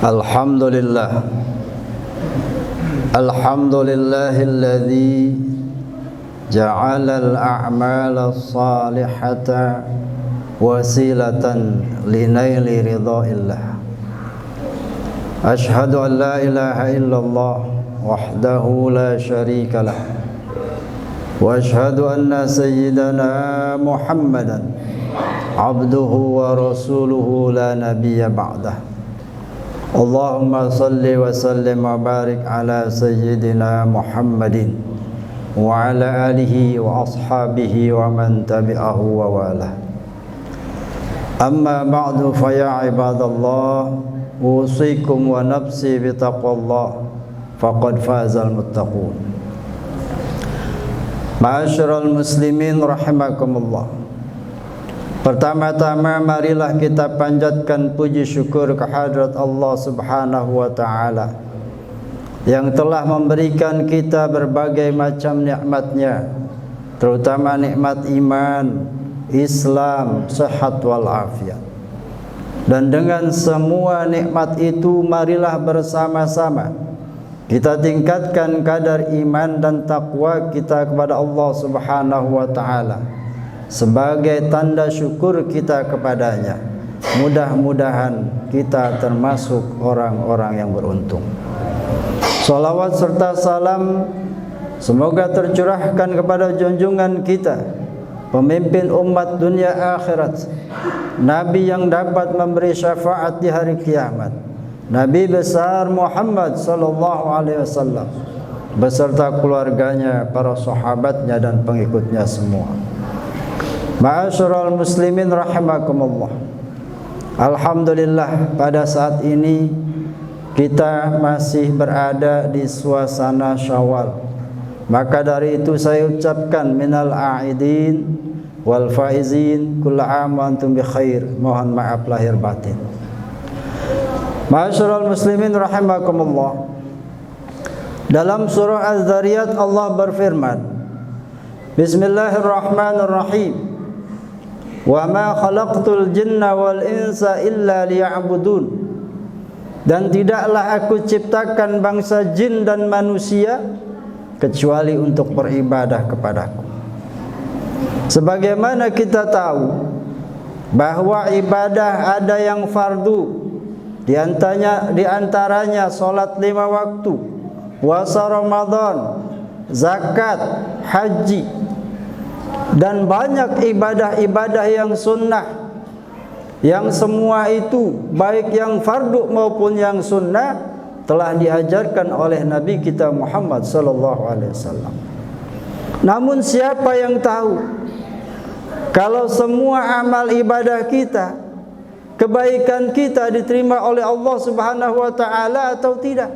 Alhamdulillah. Alhamdulillahilladzi ja'ala al-a'mala as-salihata wasilatan linaili ridhaillah. Ashhadu an la ilaha illallah wahdahu la syarika lah. Wa ashhadu anna sayyidana Muhammadan abduhu wa rasuluhu la nabiyya ba'dah. Allahumma salli wa sallim wa barik ala sayyidina Muhammadin wa ala alihi wa ashabihi wa man tabi'ahu wa wala. Amma ba'du fa ya ibadallah, usikum wa nafsi bi taqwallah faqad fazal muttaqun. Ma'asyiral muslimin rahimakumullah. Pertama-tama marilah kita panjatkan puji syukur kehadrat Allah Subhanahu wa taala yang telah memberikan kita berbagai macam nikmat-Nya, terutama nikmat iman, Islam, sehat wal afiat. Dan dengan semua nikmat itu marilah bersama-sama kita tingkatkan kadar iman dan takwa kita kepada Allah Subhanahu wa taala sebagai tanda syukur kita kepadanya. Mudah-mudahan kita termasuk orang-orang yang beruntung. Salawat serta salam semoga tercurahkan kepada junjungan kita, pemimpin umat dunia akhirat, Nabi yang dapat memberi syafaat di hari kiamat, Nabi besar Muhammad sallallahu alaihi wasallam beserta keluarganya, para sahabatnya dan pengikutnya semua. Ma'asyiral muslimin rahimakumullah. Alhamdulillah pada saat ini kita masih berada di suasana Syawal. Maka dari itu saya ucapkan minal a'idin wal faizin kullu 'am wa antum bi khair. Mohon maaf lahir batin. Ma'asyiral muslimin rahimakumullah. Dalam surah Az-Zariyat Allah berfirman, Bismillahirrahmanirrahim. Wa ma khalaqtul jinna wal insa illa liya'budun. Dan tidaklah aku ciptakan bangsa jin dan manusia kecuali untuk beribadah kepadaku. Sebagaimana kita tahu bahwa ibadah ada yang fardu, di antaranya salat 5 waktu, puasa Ramadan, zakat, haji, dan banyak ibadah-ibadah yang sunnah, yang semua itu baik yang fardu maupun yang sunnah telah diajarkan oleh Nabi kita Muhammad sallallahu alaihi wasallam. Namun siapa yang tahu kalau semua amal ibadah kita, kebaikan kita diterima oleh Allah Subhanahu wa taala atau tidak?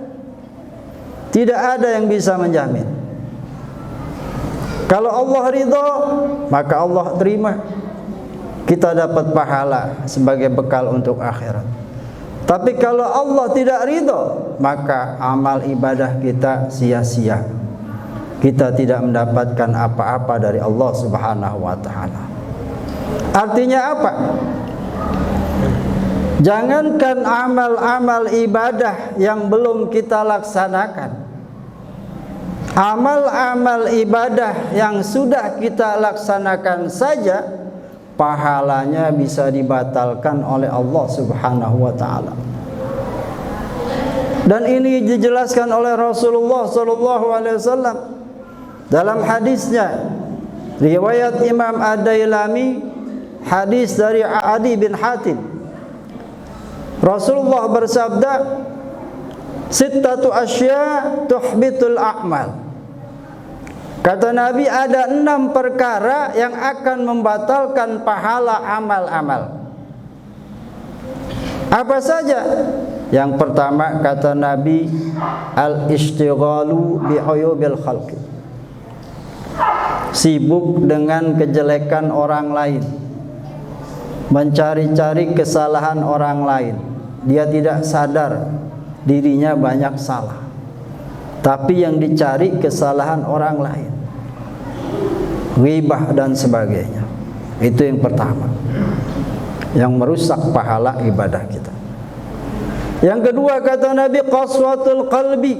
Tidak ada yang bisa menjamin. Kalau Allah ridha, maka Allah terima. Kita dapat pahala sebagai bekal untuk akhirat. Tapi kalau Allah tidak ridha, maka amal ibadah kita sia-sia. Kita tidak mendapatkan apa-apa dari Allah Subhanahu wa taala. Artinya apa? Jangankan amal-amal ibadah yang belum kita laksanakan, amal-amal ibadah yang sudah kita laksanakan saja pahalanya bisa dibatalkan oleh Allah Subhanahu wa taala. Dan ini dijelaskan oleh Rasulullah sallallahu alaihi wasallam dalam hadisnya riwayat Imam Ad-Dailami, hadis dari Adi bin Hatim. Rasulullah bersabda, sittatu asya tuhbitul a'mal. Kata Nabi, ada 6 perkara yang akan membatalkan pahala amal-amal. Apa saja? Yang pertama kata Nabi, al-ishtighalu bi'uyubil khalqi. Sibuk dengan kejelekan orang lain, mencari-cari kesalahan orang lain. Dia tidak sadar dirinya banyak salah, tapi yang dicari kesalahan orang lain, ghibah dan sebagainya. Itu yang pertama, yang merusak pahala ibadah kita. Yang kedua kata Nabi, qaswatul qalbi,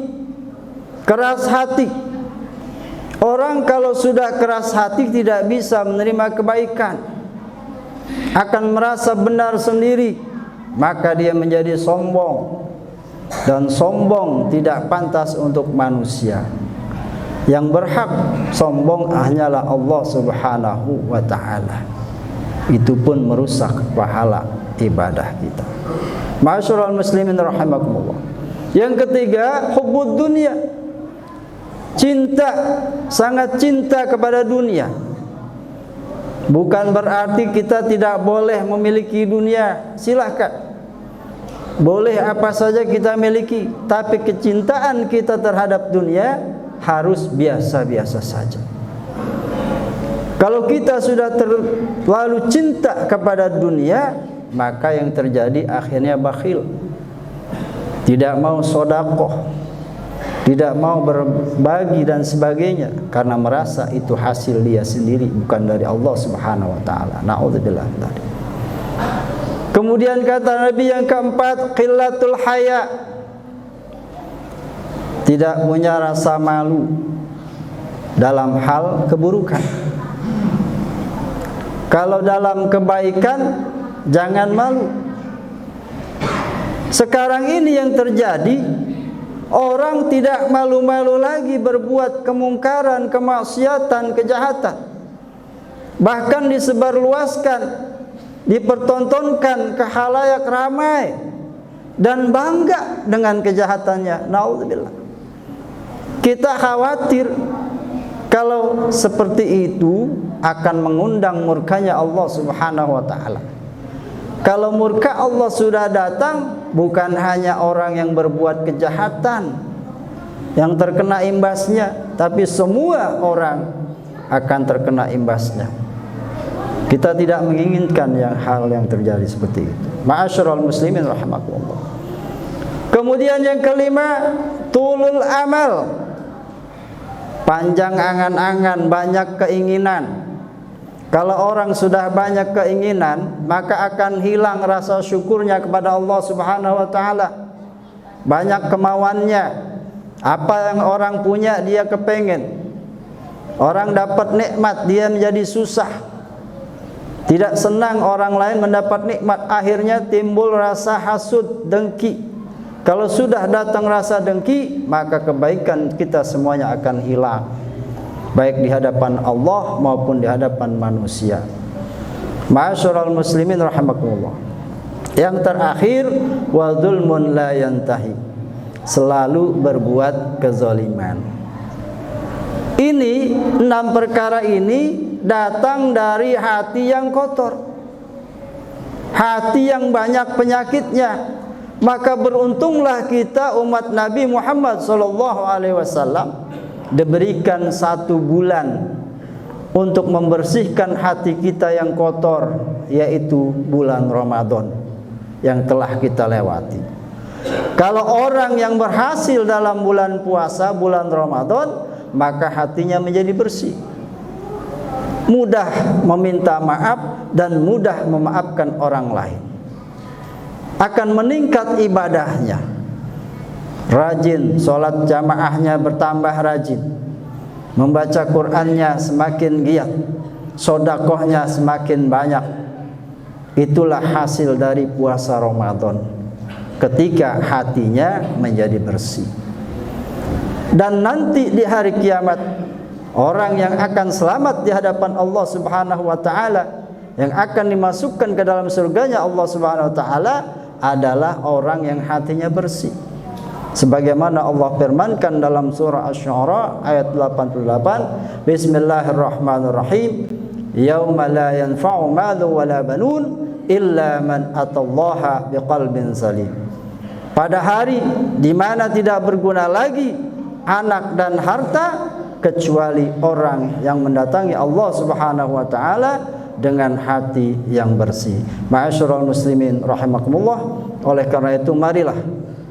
keras hati. Orang kalau sudah keras hati tidak bisa menerima kebaikan, akan merasa benar sendiri, maka dia menjadi sombong. Dan sombong tidak pantas untuk manusia. Yang berhak sombong hanyalah Allah Subhanahu wa ta'ala. Itu pun merusak pahala ibadah kita. Ma'asyiral muslimin rahimakumullah. Yang ketiga, hubbud dunia. Cinta, sangat cinta kepada dunia. Bukan berarti kita tidak boleh memiliki dunia, silahkan. Boleh apa saja kita miliki, tapi kecintaan kita terhadap dunia harus biasa-biasa saja. Kalau kita sudah terlalu cinta kepada dunia, maka yang terjadi akhirnya bakhil, tidak mau sedekah, tidak mau berbagi dan sebagainya, karena merasa itu hasil dia sendiri, bukan dari Allah Subhanahu wa ta'ala. Na'udzubillah tadi. Kemudian kata Nabi yang keempat, qillatul haya, tidak punya rasa malu dalam hal keburukan. Kalau dalam kebaikan jangan malu. Sekarang ini yang terjadi, orang tidak malu-malu lagi berbuat kemungkaran, kemaksiatan, kejahatan. Bahkan disebarluaskan, dipertontonkan ke khalayak ramai, dan bangga dengan kejahatannya. Naudzubillah. Kita khawatir kalau seperti itu akan mengundang murkanya Allah Subhanahu wa ta'ala. Kalau murka Allah sudah datang, bukan hanya orang yang berbuat kejahatan yang terkena imbasnya, tapi semua orang akan terkena imbasnya. Kita tidak menginginkan hal yang terjadi seperti itu. Ma'asyiral muslimin rahimakumullah. Kemudian yang kelima, tulul amal, panjang angan-angan, banyak keinginan. Kalau orang sudah banyak keinginan, maka akan hilang rasa syukurnya kepada Allah Subhanahu wa ta'ala. Banyak kemauannya. Apa yang orang punya dia kepengen. Orang dapat nikmat, dia menjadi susah. Tidak senang orang lain mendapat nikmat. Akhirnya timbul rasa hasud, dengki. Kalau sudah datang rasa dengki, maka kebaikan kita semuanya akan hilang, baik di hadapan Allah maupun di hadapan manusia. Ma'asyiral muslimin rahimakumullah. Yang terakhir, wa dzulmun la yantahi, selalu berbuat kezaliman. Ini 6 perkara ini datang dari hati yang kotor, hati yang banyak penyakitnya. Maka beruntunglah kita umat Nabi Muhammad SAW diberikan 1 bulan untuk membersihkan hati kita yang kotor, yaitu bulan Ramadan yang telah kita lewati. Kalau orang yang berhasil dalam bulan puasa, bulan Ramadan, maka hatinya menjadi bersih, mudah meminta maaf dan mudah memaafkan orang lain. Akan meningkat ibadahnya, rajin sholat jamaahnya bertambah rajin, membaca Qur'annya semakin giat, sedekahnya semakin banyak. Itulah hasil dari puasa Ramadan, ketika hatinya menjadi bersih. Dan nanti di hari kiamat, orang yang akan selamat di hadapan Allah Subhanahu wa ta'ala, yang akan dimasukkan ke dalam surganya Allah Subhanahu wa ta'ala, adalah orang yang hatinya bersih. Sebagaimana Allah firmankan dalam surah Asy-Syu'ara ayat 88, Bismillahirrahmanirrahim, yauma la yanfa'u malu wala banun illa man atallaha biqalbin salim. Pada hari di mana tidak berguna lagi anak dan harta, kecuali orang yang mendatangi Allah Subhanahu wa ta'ala dengan hati yang bersih. Ma'asyiral muslimin rahimakumullah. Oleh karena itu, marilah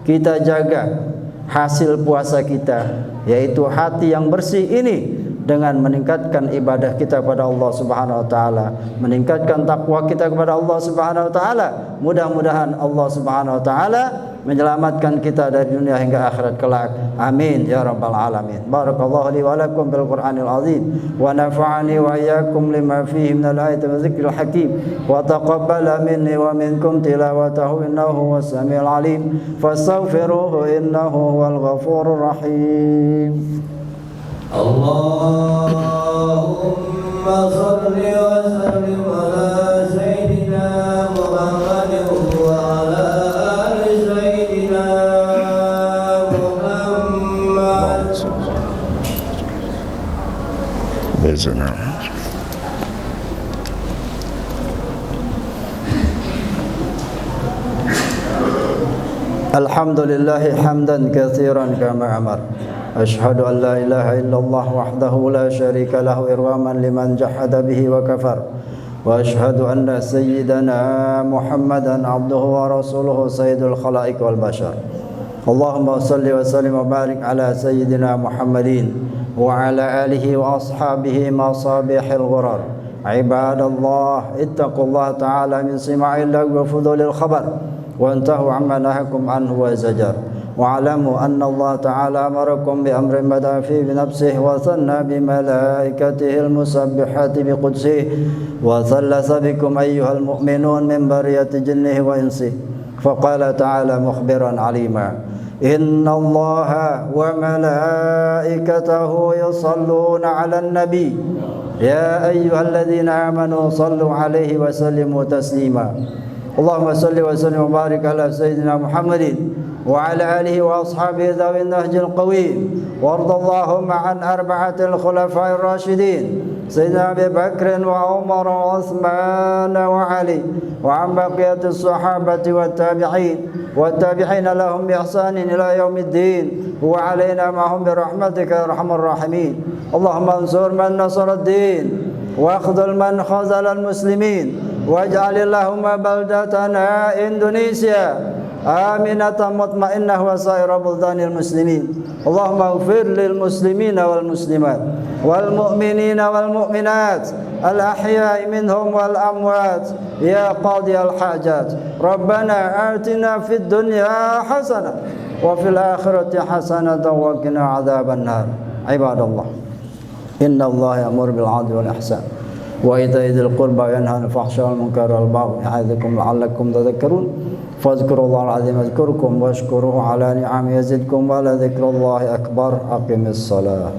kita jaga hasil puasa kita, yaitu hati yang bersih ini, dengan meningkatkan ibadah kita kepada Allah Subhanahu wa ta'ala, meningkatkan takwa kita kepada Allah Subhanahu wa ta'ala. Mudah-mudahan Allah Subhanahu wa ta'ala menyelamatkan kita dari dunia hingga akhirat kelak. Amin ya rabbal alamin. Barakallahu li wa lakum bil Qur'anil azim wa nafa'ani wa iyyakum lima fihi minal ayati wa dzikril hakim wa taqabbala minni wa minkum tilawatahu innahu huwas samiul alim fastaghfiruhu innahu huwal ghafurur rahim. Allahumma shalli wa sallim ala sayyidina Muhammadin wa ala ali sayyidina Muhammad. Bezana. Alhamdulillahi hamdan katsiran kama amar. Ashhadu an la ilaha illallah wahdahu la syarika lahu irwaman liman jahada bihi wa kafar. Wa ashhadu anna sayyidana Muhammadan abduhu wa rasuluhu sayyidul khalaiq wal bashar. Allahumma salli wa sallim wa barik ala sayyidina Muhammadin wa ala alihi wa ashabihi masabihil ghurar. Ibadallah ittaqullaha ta'ala min sima'il lagwi wa fudulil khabar wa antahu amma nahakum anhu wa zajar. واعلموا أن الله تعالى أمركم بأمر بدأ فيه بنفسه وثنى بملائكته المسبحات بقدسه وثلث بكم أيها المؤمنون من برية جنه وإنسه فقال تعالى مخبرا عليما إن الله وملائكته يصلون على النبي يا أيها الذين آمنوا صلوا عليه وسلموا تسليما اللهم صل وسلم وبارك على سيدنا محمد وعلى آله وأصحابه ذوي النهج القويم وارض اللهم عن أربعة الخلفاء الراشدين سيدنا أبي بكر وعمر وعثمان وعلي وعن بقية الصحابة والتابعين لهم بإحسان إلى يوم الدين وعلينا معهم برحمتك يا أرحم الراحمين اللهم انصر من نصر الدين واخذل من خذل المسلمين واجعل اللهم بلدتنا إندونيسيا آمنة مطمئنة وسائر بلدان المسلمين اللهم اغفر للمسلمين والمسلمات والمؤمنين والمؤمنات الأحياء منهم والأموات يا قاضي الحاجات ربنا آتنا في الدنيا حسنة وفي الآخرة حسنة وقنا عذاب النار عباد الله إن الله يأمر بالعدل والإحسان وإيتاء ذي القربى وينهى عن الفحشاء والمنكر والبغي يعظكم لعلكم تذكرون فاذكروا الله العظيم يذكركم واشكروه على نعمه يزدكم ولذكر الله أكبر أقم الصلاة